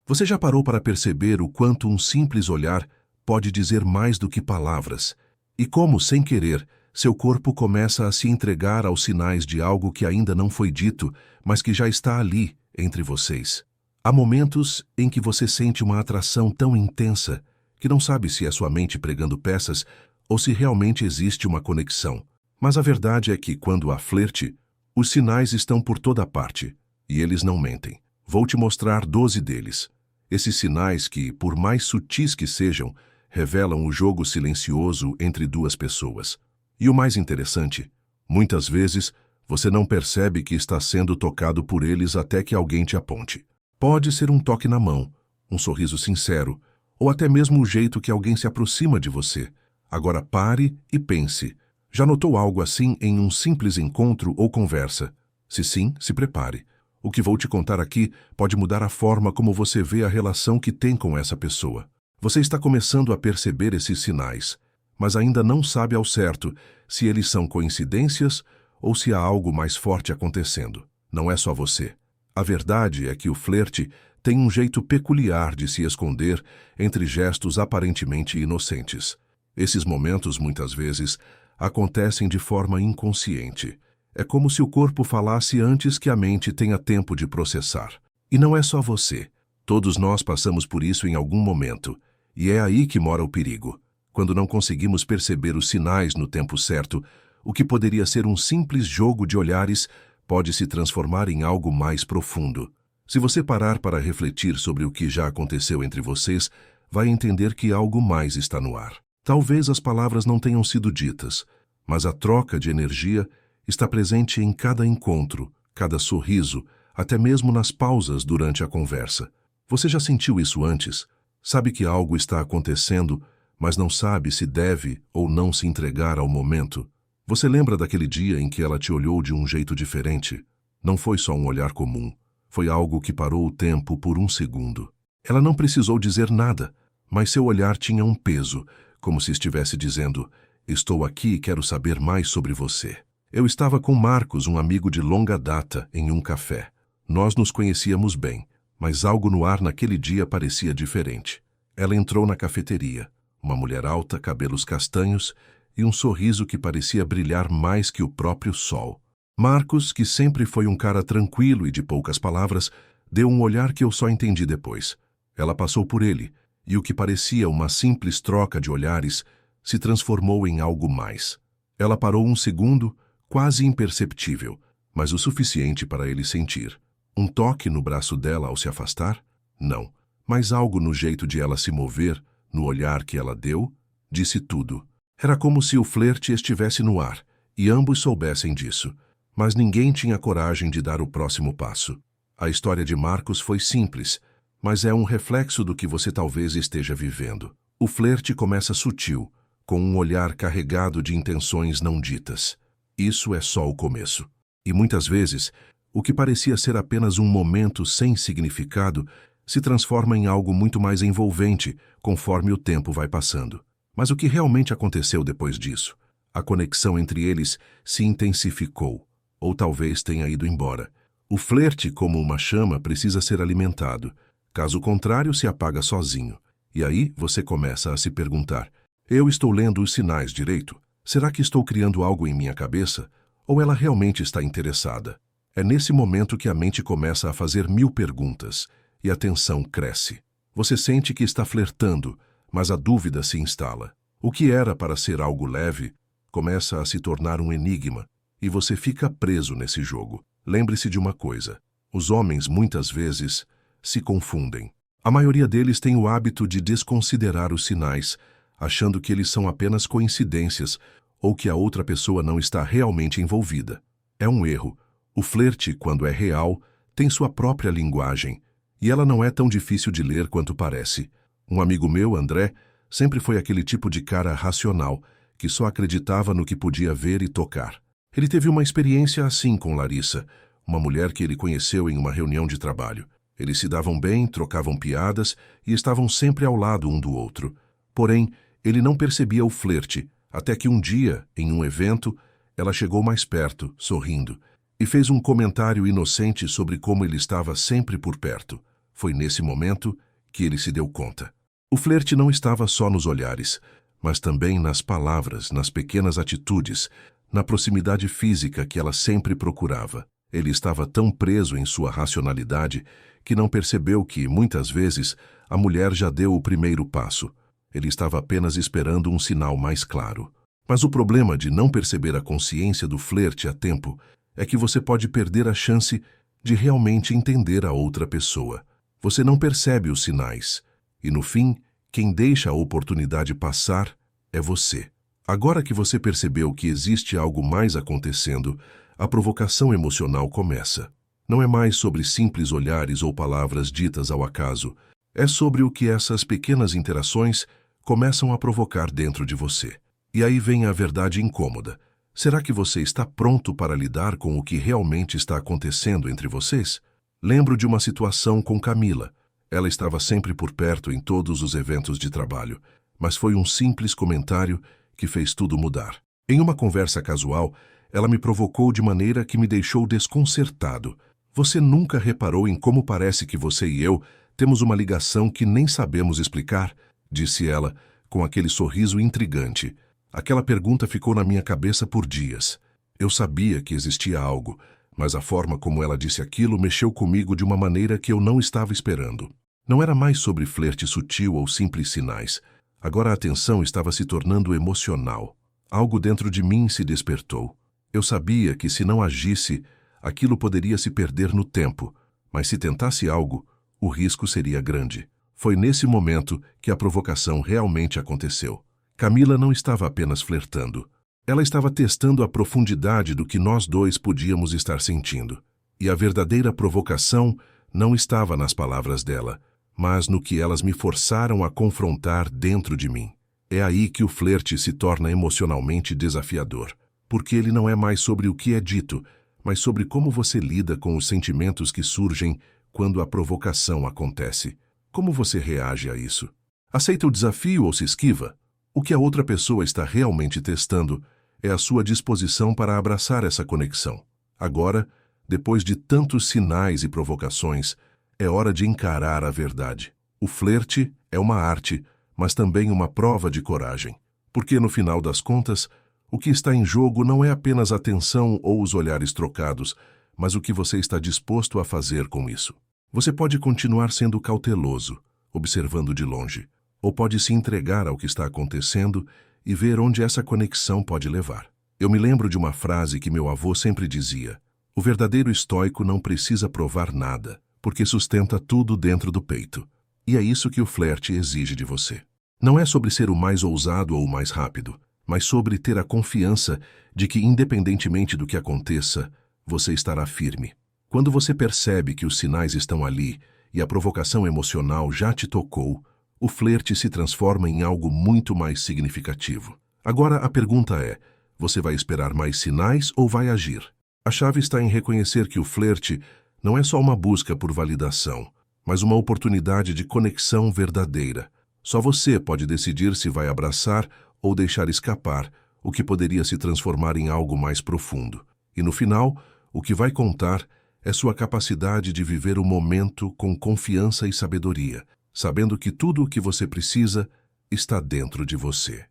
Você já parou para perceber o quanto um simples olhar pode dizer mais do que palavras? E como, sem querer, seu corpo começa a se entregar aos sinais de algo que ainda não foi dito, mas que já está ali, entre vocês. Há momentos em que você sente uma atração tão intensa que não sabe se é sua mente pregando peças ou se realmente existe uma conexão. Mas a verdade é que, quando há flerte, os sinais estão por toda parte, e eles não mentem. Vou te mostrar 12 deles. Esses sinais que, por mais sutis que sejam, revelam o jogo silencioso entre duas pessoas. E o mais interessante, muitas vezes, você não percebe que está sendo tocado por eles até que alguém te aponte. Pode ser um toque na mão, um sorriso sincero, ou até mesmo o jeito que alguém se aproxima de você. Agora pare e pense. Já notou algo assim em um simples encontro ou conversa? Se sim, se prepare. O que vou te contar aqui pode mudar a forma como você vê a relação que tem com essa pessoa. Você está começando a perceber esses sinais, mas ainda não sabe ao certo se eles são coincidências ou se há algo mais forte acontecendo. Não é só você. A verdade é que o flerte tem um jeito peculiar de se esconder entre gestos aparentemente inocentes. Esses momentos, muitas vezes, acontecem de forma inconsciente. É como se o corpo falasse antes que a mente tenha tempo de processar. E não é só você. Todos nós passamos por isso em algum momento. E é aí que mora o perigo. Quando não conseguimos perceber os sinais no tempo certo, o que poderia ser um simples jogo de olhares pode se transformar em algo mais profundo. Se você parar para refletir sobre o que já aconteceu entre vocês, vai entender que algo mais está no ar. Talvez as palavras não tenham sido ditas, mas a troca de energia está presente em cada encontro, cada sorriso, até mesmo nas pausas durante a conversa. Você já sentiu isso antes? Sabe que algo está acontecendo, mas não sabe se deve ou não se entregar ao momento? Você lembra daquele dia em que ela te olhou de um jeito diferente? Não foi só um olhar comum. Foi algo que parou o tempo por um segundo. Ela não precisou dizer nada, mas seu olhar tinha um peso, como se estivesse dizendo: estou aqui e quero saber mais sobre você. Eu estava com Marcos, um amigo de longa data, em um café. Nós nos conhecíamos bem, mas algo no ar naquele dia parecia diferente. Ela entrou na cafeteria, uma mulher alta, cabelos castanhos e um sorriso que parecia brilhar mais que o próprio sol. Marcos, que sempre foi um cara tranquilo e de poucas palavras, deu um olhar que eu só entendi depois. Ela passou por ele, e o que parecia uma simples troca de olhares se transformou em algo mais. Ela parou um segundo, quase imperceptível, mas o suficiente para ele sentir. Um toque no braço dela ao se afastar? Não, mas algo no jeito de ela se mover, no olhar que ela deu, disse tudo. Era como se o flerte estivesse no ar, e ambos soubessem disso, mas ninguém tinha coragem de dar o próximo passo. A história de Marcos foi simples, mas é um reflexo do que você talvez esteja vivendo. O flerte começa sutil, com um olhar carregado de intenções não ditas. Isso é só o começo. E muitas vezes, o que parecia ser apenas um momento sem significado se transforma em algo muito mais envolvente conforme o tempo vai passando. Mas o que realmente aconteceu depois disso? A conexão entre eles se intensificou, ou talvez tenha ido embora. O flerte, como uma chama, precisa ser alimentado. Caso contrário, se apaga sozinho. E aí você começa a se perguntar: eu estou lendo os sinais direito? Será que estou criando algo em minha cabeça? Ou ela realmente está interessada? É nesse momento que a mente começa a fazer 1000 perguntas, e a tensão cresce. Você sente que está flertando, mas a dúvida se instala. O que era para ser algo leve começa a se tornar um enigma, e você fica preso nesse jogo. Lembre-se de uma coisa: os homens, muitas vezes, se confundem. A maioria deles tem o hábito de desconsiderar os sinais, achando que eles são apenas coincidências ou que a outra pessoa não está realmente envolvida. É um erro. O flerte, quando é real, tem sua própria linguagem, e ela não é tão difícil de ler quanto parece. Um amigo meu, André, sempre foi aquele tipo de cara racional, que só acreditava no que podia ver e tocar. Ele teve uma experiência assim com Larissa, uma mulher que ele conheceu em uma reunião de trabalho. Eles se davam bem, trocavam piadas e estavam sempre ao lado um do outro. Porém, ele não percebia o flerte, até que um dia, em um evento, ela chegou mais perto, sorrindo, e fez um comentário inocente sobre como ele estava sempre por perto. Foi nesse momento que ele se deu conta. O flerte não estava só nos olhares, mas também nas palavras, nas pequenas atitudes, na proximidade física que ela sempre procurava. Ele estava tão preso em sua racionalidade que não percebeu que, muitas vezes, a mulher já deu o primeiro passo. Ele estava apenas esperando um sinal mais claro. Mas o problema de não perceber a consciência do flerte a tempo é que você pode perder a chance de realmente entender a outra pessoa. Você não percebe os sinais. E, no fim, quem deixa a oportunidade passar é você. Agora que você percebeu que existe algo mais acontecendo, a provocação emocional começa. Não é mais sobre simples olhares ou palavras ditas ao acaso. É sobre o que essas pequenas interações começam a provocar dentro de você. E aí vem a verdade incômoda. Será que você está pronto para lidar com o que realmente está acontecendo entre vocês? Lembro de uma situação com Camila. Ela estava sempre por perto em todos os eventos de trabalho, mas foi um simples comentário que fez tudo mudar. Em uma conversa casual, ela me provocou de maneira que me deixou desconcertado. Você nunca reparou em como parece que você e eu temos uma ligação que nem sabemos explicar? Disse ela, com aquele sorriso intrigante. Aquela pergunta ficou na minha cabeça por dias. Eu sabia que existia algo, mas a forma como ela disse aquilo mexeu comigo de uma maneira que eu não estava esperando. Não era mais sobre flerte sutil ou simples sinais. Agora a atenção estava se tornando emocional. Algo dentro de mim se despertou. Eu sabia que se não agisse, aquilo poderia se perder no tempo, mas se tentasse algo, o risco seria grande. Foi nesse momento que a provocação realmente aconteceu. Camila não estava apenas flertando. Ela estava testando a profundidade do que nós dois podíamos estar sentindo. E a verdadeira provocação não estava nas palavras dela, mas no que elas me forçaram a confrontar dentro de mim. É aí que o flerte se torna emocionalmente desafiador, porque ele não é mais sobre o que é dito, mas sobre como você lida com os sentimentos que surgem quando a provocação acontece. Como você reage a isso? Aceita o desafio ou se esquiva? O que a outra pessoa está realmente testando é a sua disposição para abraçar essa conexão. Agora, depois de tantos sinais e provocações, é hora de encarar a verdade. O flerte é uma arte, mas também uma prova de coragem. Porque, no final das contas, o que está em jogo não é apenas a atenção ou os olhares trocados, mas o que você está disposto a fazer com isso. Você pode continuar sendo cauteloso, observando de longe, ou pode se entregar ao que está acontecendo e ver onde essa conexão pode levar. Eu me lembro de uma frase que meu avô sempre dizia: o verdadeiro estoico não precisa provar nada, porque sustenta tudo dentro do peito. E é isso que o flerte exige de você. Não é sobre ser o mais ousado ou o mais rápido, mas sobre ter a confiança de que, independentemente do que aconteça, você estará firme. Quando você percebe que os sinais estão ali e a provocação emocional já te tocou, o flerte se transforma em algo muito mais significativo. Agora a pergunta é: você vai esperar mais sinais ou vai agir? A chave está em reconhecer que o flerte não é só uma busca por validação, mas uma oportunidade de conexão verdadeira. Só você pode decidir se vai abraçar ou deixar escapar o que poderia se transformar em algo mais profundo. E no final, o que vai contar é sua capacidade de viver o momento com confiança e sabedoria, sabendo que tudo o que você precisa está dentro de você.